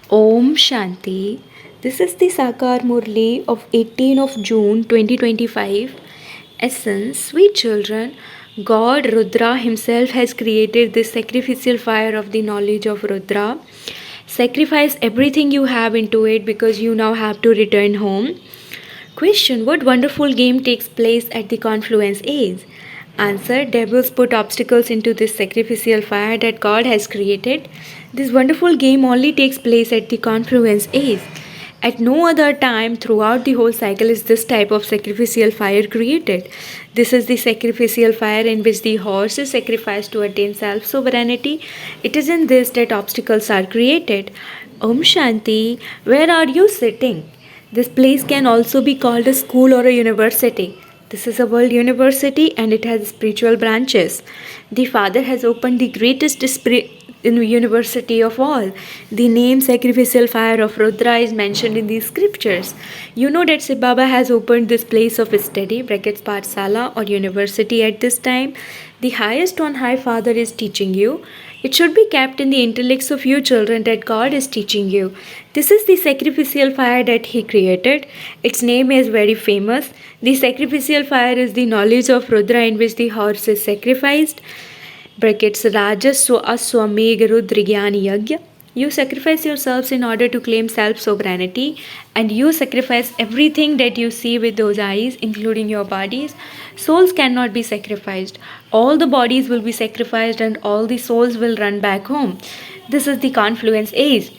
Om Shanti. This is the Sakar Murli of 18 of June 2025. Essence, sweet children, God Rudra himself has created this sacrificial fire of the knowledge of Rudra. Sacrifice everything you have into it because you now have to return home. Question: what wonderful game takes place at the confluence age? Answer: devils put obstacles into this sacrificial fire that God has created. This wonderful game only takes place at the confluence age. At no other time throughout the whole cycle is this type of sacrificial fire created. This is the sacrificial fire in which the horse is sacrificed to attain self sovereignty. It is in this that obstacles are created. Om Shanti, where are you sitting? This place can also be called a school or a university. This is a world university and it has spiritual branches. The Father has opened the greatest university of all. The name sacrificial fire of Rudra is mentioned in the scriptures. You know that Shiv Baba has opened this place of study, brackets Pathsala or university at this time. The highest on high Father is teaching you. It should be kept in the intellects of you children that God is teaching you. This is the sacrificial fire that He created. Its name is very famous. The sacrificial fire is the knowledge of Rudra in which the horse is sacrificed. Brackets Rajaswa Aswameg Rudrigyan Yagya. You sacrifice yourselves in order to claim self sovereignty, and you sacrifice everything that you see with those eyes, including your bodies. Souls cannot be sacrificed. All the bodies will be sacrificed, and all the souls will run back home. This is the confluence age.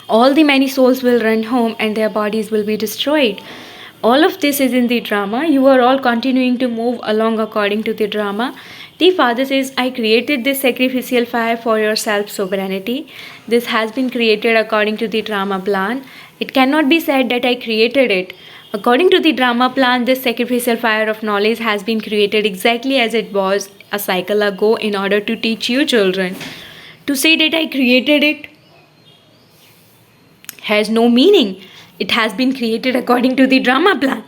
All the many souls will run home, and their bodies will be destroyed. All of this is in the drama. You are all continuing to move along according to the drama. The Father says, I created this sacrificial fire for your self sovereignty. This has been created according to the drama plan. It cannot be said that I created it. According to the drama plan, this sacrificial fire of knowledge has been created exactly as it was a cycle ago in order to teach you children. To say that I created it has no meaning. It has been created according to the drama plan.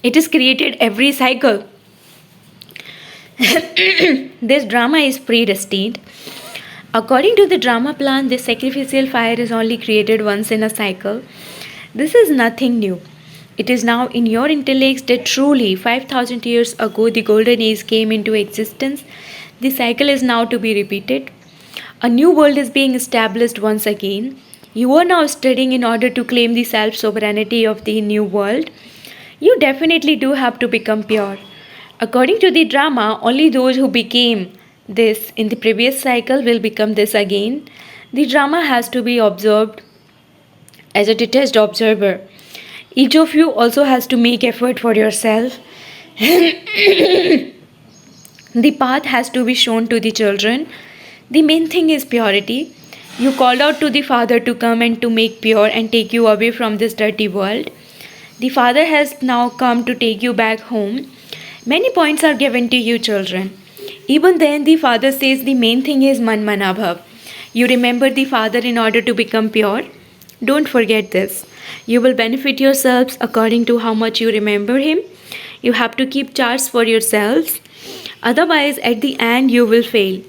It is created every cycle. This drama is predestined. According to the drama plan, this sacrificial fire is only created once in a cycle. This is nothing new. It is now in your intellects that truly 5,000 years ago the golden age came into existence. The cycle is now to be repeated. A new world is being established once again. You are now studying in order to claim the self sovereignty of the new world. You definitely do have to become pure. According to the drama, only those who became this in the previous cycle will become this again. The drama has to be observed as a detached observer. Each of you also has to make effort for yourself. The path has to be shown to the children. The main thing is purity. You called out to the Father to come and to make pure and take you away from this dirty world. The Father has now come to take you back home. Many points are given to you children. Even then the Father says the main thing is Man Manabhav. You remember the Father in order to become pure. Don't forget this. You will benefit yourselves according to how much you remember Him. You have to keep charge for yourselves. Otherwise at the end you will fail.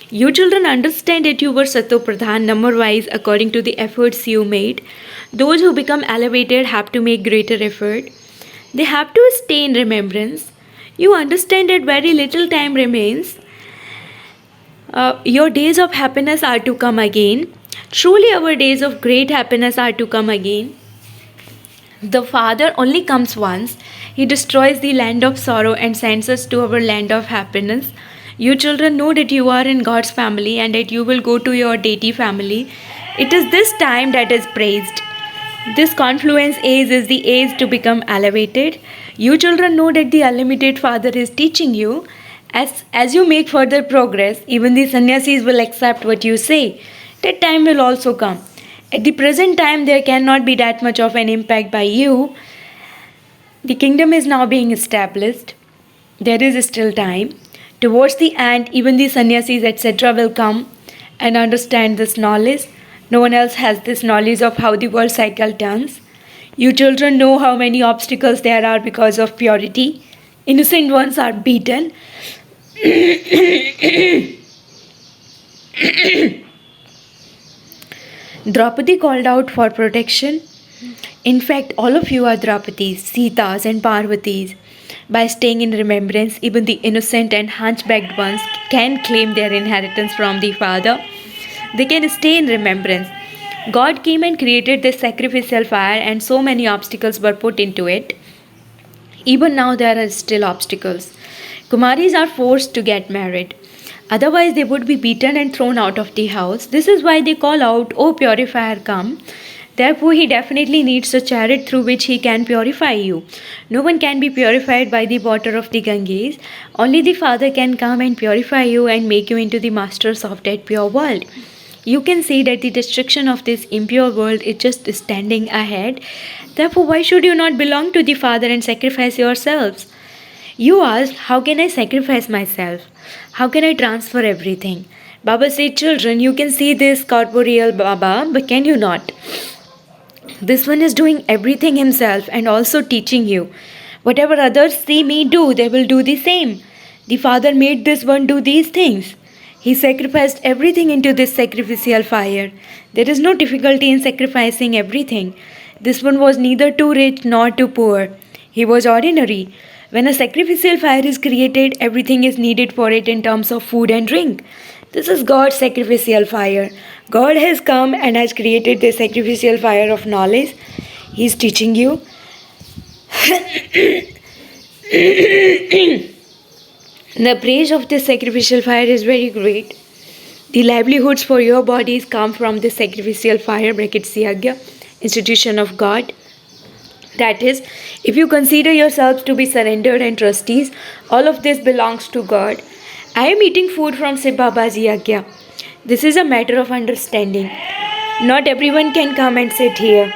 You children understand that you were Sato Pradhan number wise according to the efforts you made. Those who become elevated have to make greater effort. They have to stay in remembrance. You understand that very little time remains. Your days of happiness are to come again. Truly our days of great happiness are to come again. The Father only comes once. He destroys the land of sorrow and sends us to our land of happiness. You children know that you are in God's family and that you will go to your deity family. It is this time that is praised. This confluence age is the age to become elevated. You children know that the unlimited Father is teaching you. As you make further progress, even the sannyasis will accept what you say. That time will also come. At the present time, there cannot be that much of an impact by you. The kingdom is now being established. There is still time. Towards the end, even the sannyasis, etc., will come and understand this knowledge. No one else has this knowledge of how the world cycle turns. You children know how many obstacles there are because of purity. Innocent ones are beaten. Draupadi called out for protection. In fact, all of you are Draupadis, Sitas, and Parvatis. By staying in remembrance, even the innocent and hunchbacked ones can claim their inheritance from the Father. They can stay in remembrance. God came and created this sacrificial fire, and so many obstacles were put into it. Even now, there are still obstacles. Kumaris are forced to get married. Otherwise, they would be beaten and thrown out of the house. This is why they call out, "O purifier, come." Therefore, he definitely needs a chariot through which he can purify you. No one can be purified by the water of the Ganges. Only the Father can come and purify you and make you into the masters of that pure world. You can see that the destruction of this impure world is just standing ahead. Therefore, why should you not belong to the Father and sacrifice yourselves? You asked, how can I sacrifice myself? How can I transfer everything? Baba said, children, you can see this corporeal Baba, but can you not? This one is doing everything himself and also teaching you. Whatever others see me do, they will do the same. The Father made this one do these things. He sacrificed everything into this sacrificial fire. There is no difficulty in sacrificing everything. This one was neither too rich nor too poor. He was ordinary. When a sacrificial fire is created, everything is needed for it in terms of food and drink. This is God's sacrificial fire. God has come and has created the sacrificial fire of knowledge. He is teaching you. The praise of this sacrificial fire is very great. The livelihoods for your bodies come from this sacrificial fire, brackets Yagya, institution of God. That is, if you consider yourselves to be surrendered and trustees, all of this belongs to God. I am eating food from Shiv Baba's Yagya. This is a matter of understanding. Not everyone can come and sit here.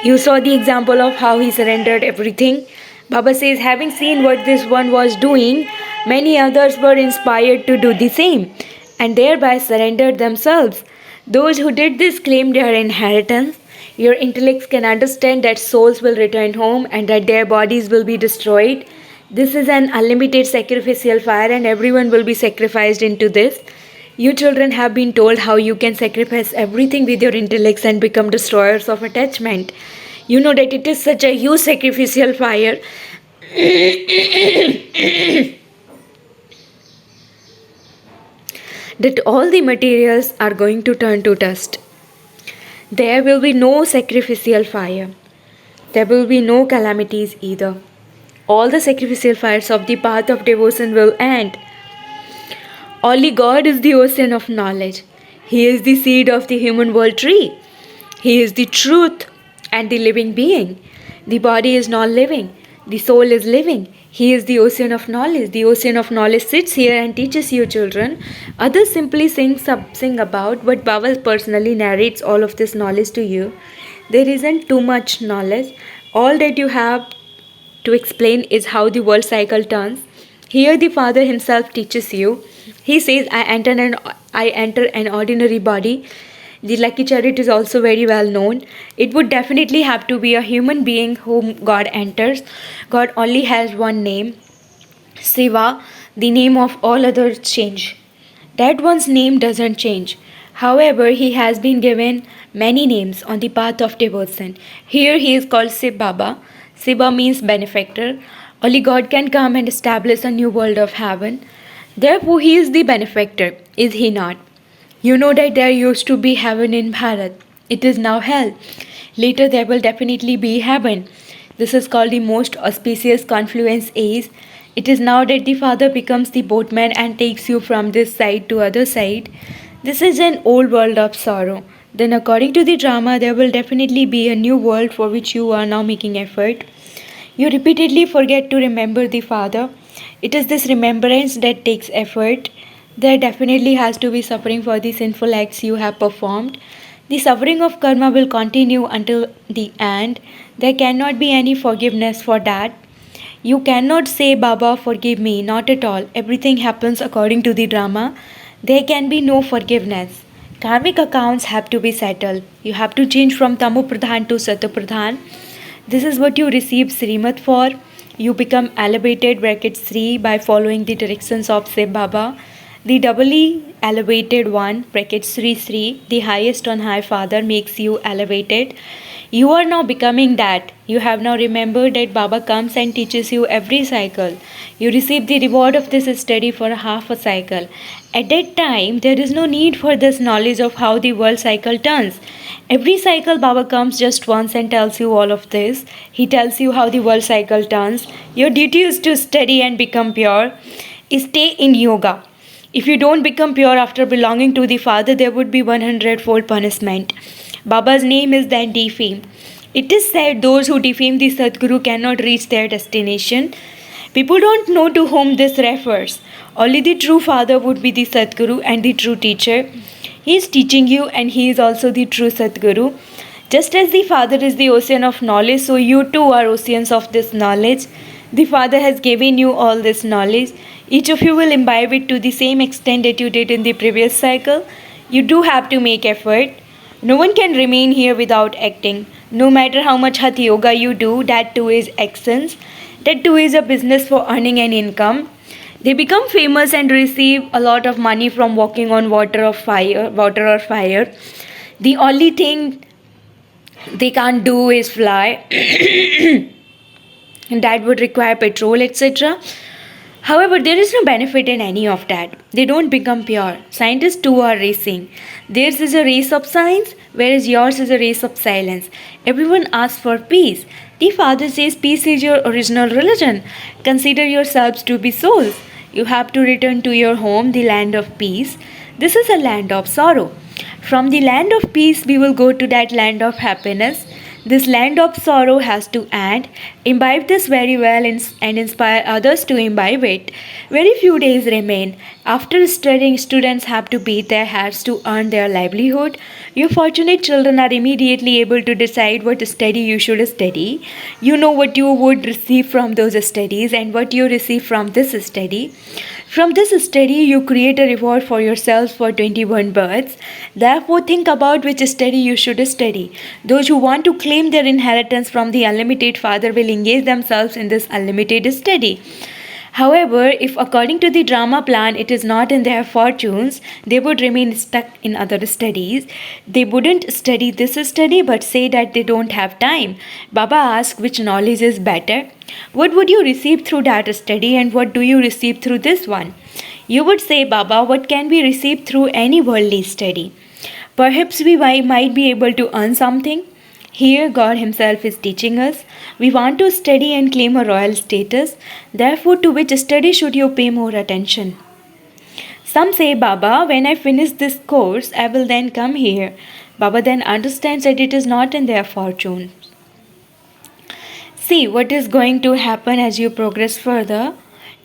You saw the example of how he surrendered everything. Baba says, having seen what this one was doing, many others were inspired to do the same and thereby surrendered themselves. Those who did this claimed their inheritance. Your intellects can understand that souls will return home and that their bodies will be destroyed. This is an unlimited sacrificial fire and everyone will be sacrificed into this. You children have been told how you can sacrifice everything with your intellects and become destroyers of attachment. You know that it is such a huge sacrificial fire. That all the materials are going to turn to dust. There will be no sacrificial fire. There will be no calamities either. All the sacrificial fires of the path of devotion will end. Only God is the ocean of knowledge. He is the seed of the human world tree. He is the truth and the living being. The body is not living. The soul is living. He is the ocean of knowledge. The ocean of knowledge sits here and teaches you children. Others simply sing about, but Baba personally narrates all of this knowledge to you. There isn't too much knowledge. All that you have to explain is how the world cycle turns. Here the Father himself teaches you. He says, I enter an ordinary body. The lucky chariot is also very well known. It would definitely have to be a human being whom God enters. God only has one name, Shiva. The name of all others change. That one's name doesn't change. However, he has been given many names on the path of devotion. Here he is called Shiv Baba. Shiva means benefactor. Only God can come and establish a new world of heaven. Therefore, he is the benefactor, is he not? You know that there used to be heaven in Bharat. It is now hell. Later there will definitely be heaven. This is called the most auspicious confluence age. It is now that the Father becomes the boatman and takes you from this side to other side. This is an old world of sorrow. Then according to the drama, there will definitely be a new world for which you are now making effort. You repeatedly forget to remember the Father. It is this remembrance that takes effort. There definitely has to be suffering for the sinful acts you have performed. The suffering of karma will continue until the end. There cannot be any forgiveness for that. You cannot say, Baba, forgive me. Not at all. Everything happens according to the drama. There can be no forgiveness. Karmic accounts have to be settled. You have to change from Tamu Pradhan to Sato Pradhan. This is what you receive Srimat for. You become elevated, bracket Sri, by following the directions of Shiv Baba. The doubly elevated one, bracket Sri Sri, the highest on high Father, makes you elevated. You are now becoming that. You have now remembered that Baba comes and teaches you every cycle. You receive the reward of this study for half a cycle. At that time, there is no need for this knowledge of how the world cycle turns. Every cycle, Baba comes just once and tells you all of this. He tells you how the world cycle turns. Your duty is to study and become pure. Stay in yoga. If you don't become pure after belonging to the Father, there would be 100-fold punishment. Baba's name is then defamed. It is said those who defame the Sadguru cannot reach their destination. People don't know to whom this refers. Only the true Father would be the Sadguru and the true teacher. He is teaching you and he is also the true Sadguru. Just as the Father is the ocean of knowledge, so you too are oceans of this knowledge. The Father has given you all this knowledge. Each of you will imbibe it to the same extent that you did in the previous cycle. You do have to make effort. No one can remain here without acting. No matter how much Hatha Yoga you do, that too is actions. That too is a business for earning an income. They become famous and receive a lot of money from walking on water or fire. The only thing they can't do is fly. And that would require petrol, etc. However, there is no benefit in any of that. They don't become pure. Scientists too are racing. Theirs is a race of science, whereas yours is a race of silence. Everyone asks for peace. The Father says peace is your original religion. Consider yourselves to be souls. You have to return to your home, the land of peace. This is a land of sorrow. From the land of peace, we will go to that land of happiness. This land of sorrow has to end. Imbibe this very well and inspire others to imbibe it. Very few days remain. After studying, students have to beat their heads to earn their livelihood. Your fortunate children are immediately able to decide what study you should study. You know what you would receive from those studies and what you receive from this study. From this study, you create a reward for yourselves for 21 births. Therefore, think about which study you should study. Those who want to claim their inheritance from the unlimited Father will engage themselves in this unlimited study. However, if according to the drama plan it is not in their fortunes, they would remain stuck in other studies. They wouldn't study this study but say that they don't have time. Baba asks which knowledge is better. What would you receive through that study and what do you receive through this one? You would say, Baba, what can we receive through any worldly study? Perhaps we might be able to earn something. Here God Himself is teaching us. We want to study and claim a royal status. Therefore, to which study should you pay more attention? Some say, Baba, when I finish this course, I will then come here. Baba then understands that it is not in their fortune. See what is going to happen as you progress further.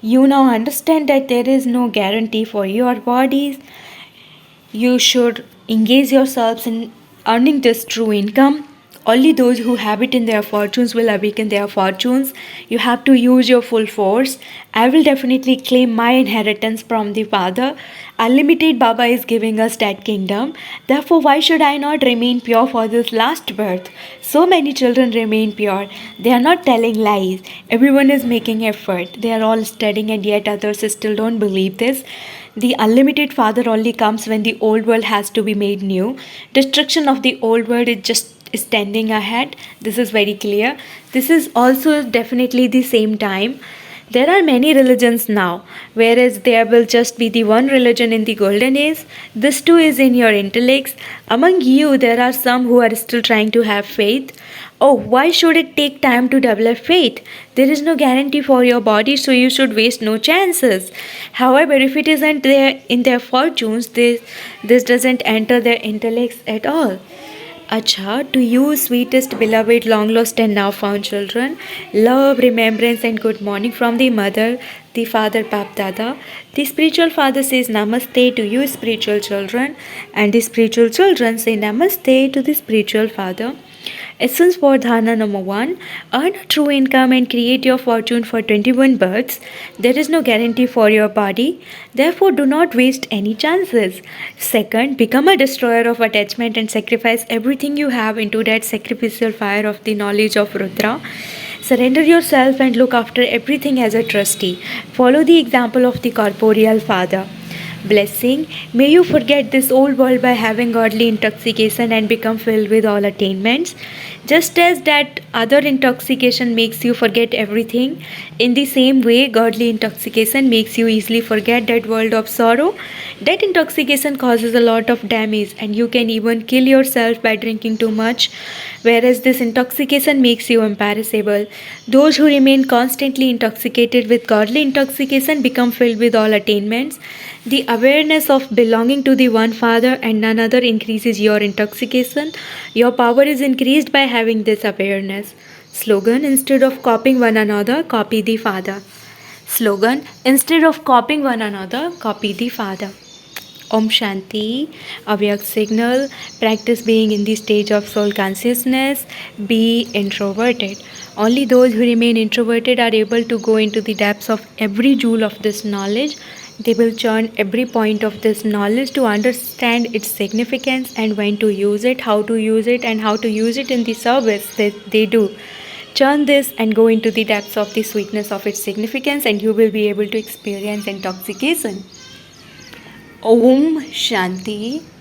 You now understand that there is no guarantee for your bodies. You should engage yourselves in earning this true income. Only those who have it in their fortunes will awaken their fortunes. You have to use your full force. I will definitely claim my inheritance from the Father. Unlimited Baba is giving us that kingdom. Therefore, why should I not remain pure for this last birth? So many children remain pure. They are not telling lies. Everyone is making effort. They are all studying and yet others still don't believe this. The unlimited Father only comes when the old world has to be made new. Destruction of the old world is just standing ahead. This is very clear. This is also definitely the same time. There are many religions now, whereas there will just be the one religion in the golden age. This too is in your intellects. Among you, there are some who are still trying to have faith. Oh, why should it take time to develop faith? There is no guarantee for your body, so you should waste no chances. However, if it isn't there in their fortunes, this doesn't enter their intellects at all. Acha, to you, sweetest, beloved, long lost and now found children, love, remembrance and good morning from the mother, the father, Bap Dada. The spiritual father says namaste to you, spiritual children, and the spiritual children say namaste to the spiritual father. Essence for dharana number 1. Earn a true income and create your fortune for 21 births. There is no guarantee for your body. Therefore, do not waste any chances. Second, become a destroyer of attachment and sacrifice everything you have into that sacrificial fire of the knowledge of Rudra. Surrender yourself and look after everything as a trustee. Follow the example of the corporeal father. Blessing, may you forget this old world by having godly intoxication and become filled with all attainments. Just as that other intoxication makes you forget everything, in the same way, godly intoxication makes you easily forget that world of sorrow. That intoxication causes a lot of damage, and you can even kill yourself by drinking too much, whereas this intoxication makes you imperishable. Those who remain constantly intoxicated with godly intoxication become filled with all attainments. The awareness of belonging to the one Father and none other increases your intoxication. Your power is increased by having this awareness. Slogan, instead of copying one another, copy the Father. Slogan, instead of copying one another, copy the Father. Om Shanti, Avyak signal, practice being in the stage of soul consciousness, be introverted. Only those who remain introverted are able to go into the depths of every jewel of this knowledge. They will churn every point of this knowledge to understand its significance and when to use it, how to use it, and how to use it in the service that they do. Churn this and go into the depths of the sweetness of its significance, and you will be able to experience intoxication. Om Shanti.